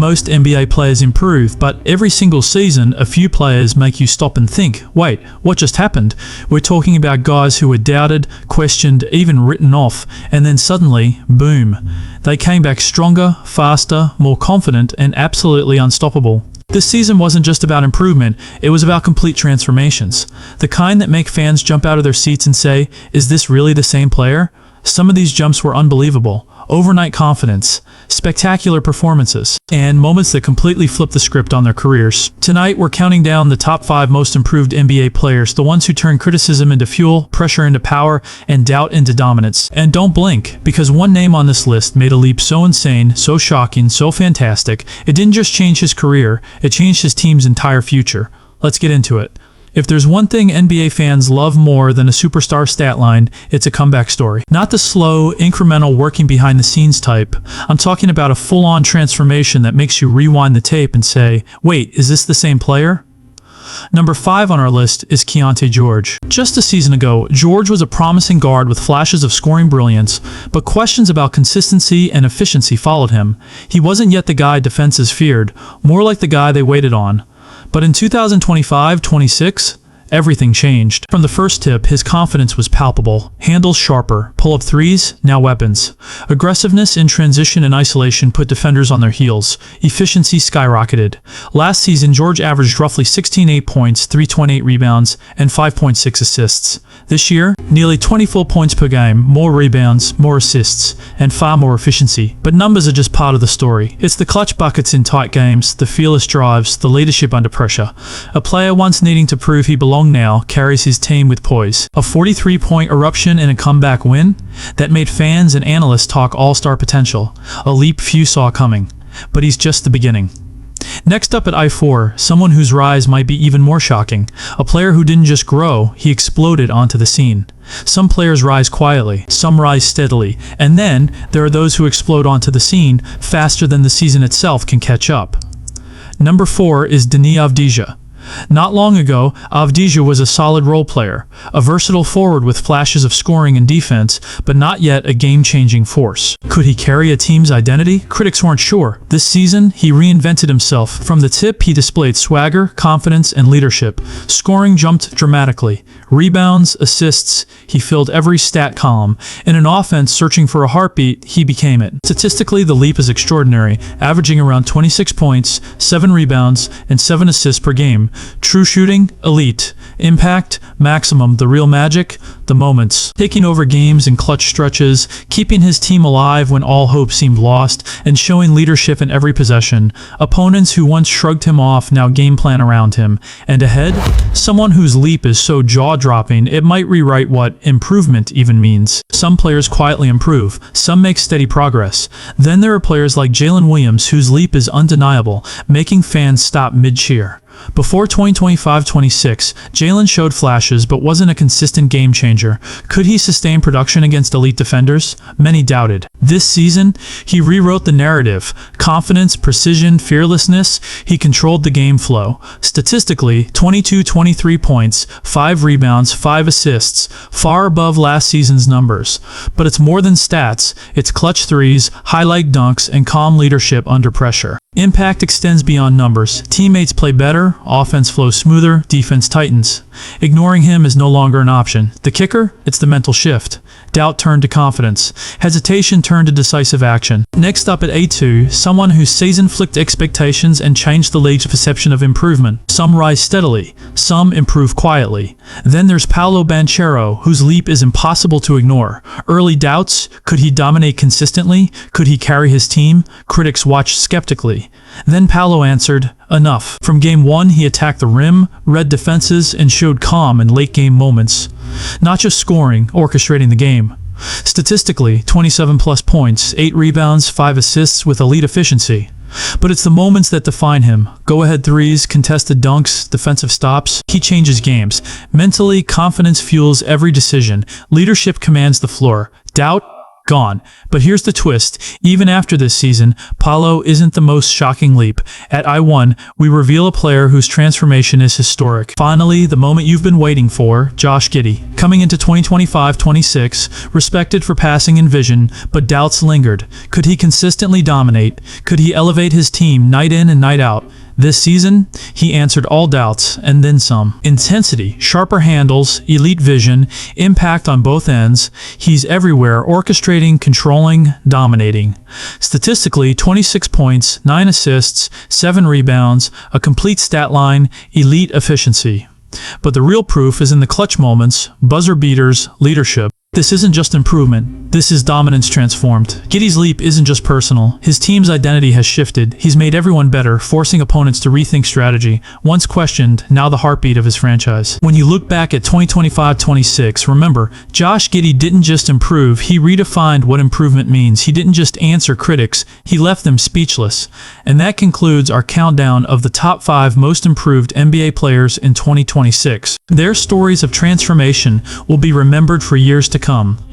most NBA players improve, but every single season, a few players make you stop and think, wait, what just happened? We're talking about guys who were doubted, questioned, even written off, and then suddenly, boom. They came back stronger, faster, more confident, and absolutely unstoppable. This season wasn't just about improvement, it was about complete transformations. The kind that make fans jump out of their seats and say, is this really the same player? Some of these jumps were unbelievable. Overnight confidence, spectacular performances, and moments that completely flipped the script on their careers. Tonight, we're counting down the top 5 most improved NBA players, the ones who turn criticism into fuel, pressure into power, and doubt into dominance. And don't blink, because one name on this list made a leap so insane, so shocking, so fantastic, it didn't just change his career, it changed his team's entire future. Let's get into it. If there's one thing NBA fans love more than a superstar stat line, it's a comeback story. Not the slow, incremental, working behind the scenes type. I'm talking about a full-on transformation that makes you rewind the tape and say, wait, is this the same player? Number 5 on our list is Keyonte George. Just a season ago, George was a promising guard with flashes of scoring brilliance, but questions about consistency and efficiency followed him. He wasn't yet the guy defenses feared, more like the guy they waited on. But in 2025-26, everything changed. From the first tip, his confidence was palpable. Handles sharper, pull-up threes, now weapons. Aggressiveness in transition and isolation put defenders on their heels. Efficiency skyrocketed. Last season, George averaged roughly 16.8 points, 3.8 rebounds, and 5.6 assists. This year, nearly 20 full points per game, more rebounds, more assists, and far more efficiency. But numbers are just part of the story. It's the clutch buckets in tight games, the fearless drives, the leadership under pressure. A player once needing to prove he belonged now carries his team with poise. A 43-point eruption in a comeback win that made fans and analysts talk all-star potential. A leap few saw coming. But he's just the beginning. Next up at I4, someone whose rise might be even more shocking. A player who didn't just grow, he exploded onto the scene. Some players rise quietly, some rise steadily, and then there are those who explode onto the scene faster than the season itself can catch up. Number 4 is Deni Avdija. Not long ago, Avdija was a solid role player, a versatile forward with flashes of scoring and defense, but not yet a game-changing force. Could he carry a team's identity? Critics weren't sure. This season, he reinvented himself. From the tip, he displayed swagger, confidence, and leadership. Scoring jumped dramatically. Rebounds, assists, he filled every stat column. In an offense searching for a heartbeat, he became it. Statistically, the leap is extraordinary, averaging around 26 points, 7 rebounds, and 7 assists per game. True shooting, elite. Impact, maximum. The real magic, the moments. Taking over games in clutch stretches, keeping his team alive when all hope seemed lost, and showing leadership in every possession. Opponents who once shrugged him off now game plan around him. And ahead, someone whose leap is so jaw-dropping it might rewrite what improvement even means. Some players quietly improve, some make steady progress. Then there are players like Jalen Williams whose leap is undeniable, making fans stop mid-cheer. Before 2025-26, Jalen showed flashes but wasn't a consistent game changer. Could he sustain production against elite defenders? Many doubted. This season, he rewrote the narrative. Confidence, precision, fearlessness, he controlled the game flow. Statistically, 22-23 points, 5 rebounds, 5 assists, far above last season's numbers. But it's more than stats, it's clutch threes, highlight dunks, and calm leadership under pressure. Impact extends beyond numbers. Teammates play better, offense flows smoother, defense tightens. Ignoring him is no longer an option. The kicker? It's the mental shift. Doubt turned to confidence. Hesitation turned to decisive action. Next up at A2, someone whose season flicked expectations and changed the league's perception of improvement. Some rise steadily, some improve quietly. Then there's Paolo Banchero, whose leap is impossible to ignore. Early doubts? Could he dominate consistently? Could he carry his team? Critics watched skeptically. Then Paolo answered, enough. From game 1, he attacked the rim, read defenses, and showed calm in late-game moments. Not just scoring, orchestrating the game. Statistically, 27-plus points, 8 rebounds, 5 assists with elite efficiency. But it's the moments that define him. Go-ahead threes, contested dunks, defensive stops. He changes games. Mentally, confidence fuels every decision. Leadership commands the floor. Doubt? gone. But here's the twist. Even after this season, Paolo isn't the most shocking leap. At I1, we reveal a player whose transformation is historic. Finally, the moment you've been waiting for, Josh Giddey. Coming into 2025-26, respected for passing and vision, but doubts lingered. Could he consistently dominate? Could he elevate his team night in and night out? This season, he answered all doubts, and then some. Intensity, sharper handles, elite vision, impact on both ends. He's everywhere, orchestrating, controlling, dominating. Statistically, 26 points, 9 assists, 7 rebounds, a complete stat line, elite efficiency. But the real proof is in the clutch moments, buzzer beaters, leadership. This isn't just improvement, this is dominance transformed. Giddey's leap isn't just personal. His team's identity has shifted. He's made everyone better, forcing opponents to rethink strategy. Once questioned, now the heartbeat of his franchise. When you look back at 2025-26, remember, Josh Giddey didn't just improve, he redefined what improvement means. He didn't just answer critics, he left them speechless. And that concludes our countdown of the top 5 most improved NBA players in 2026. Their stories of transformation will be remembered for years to come.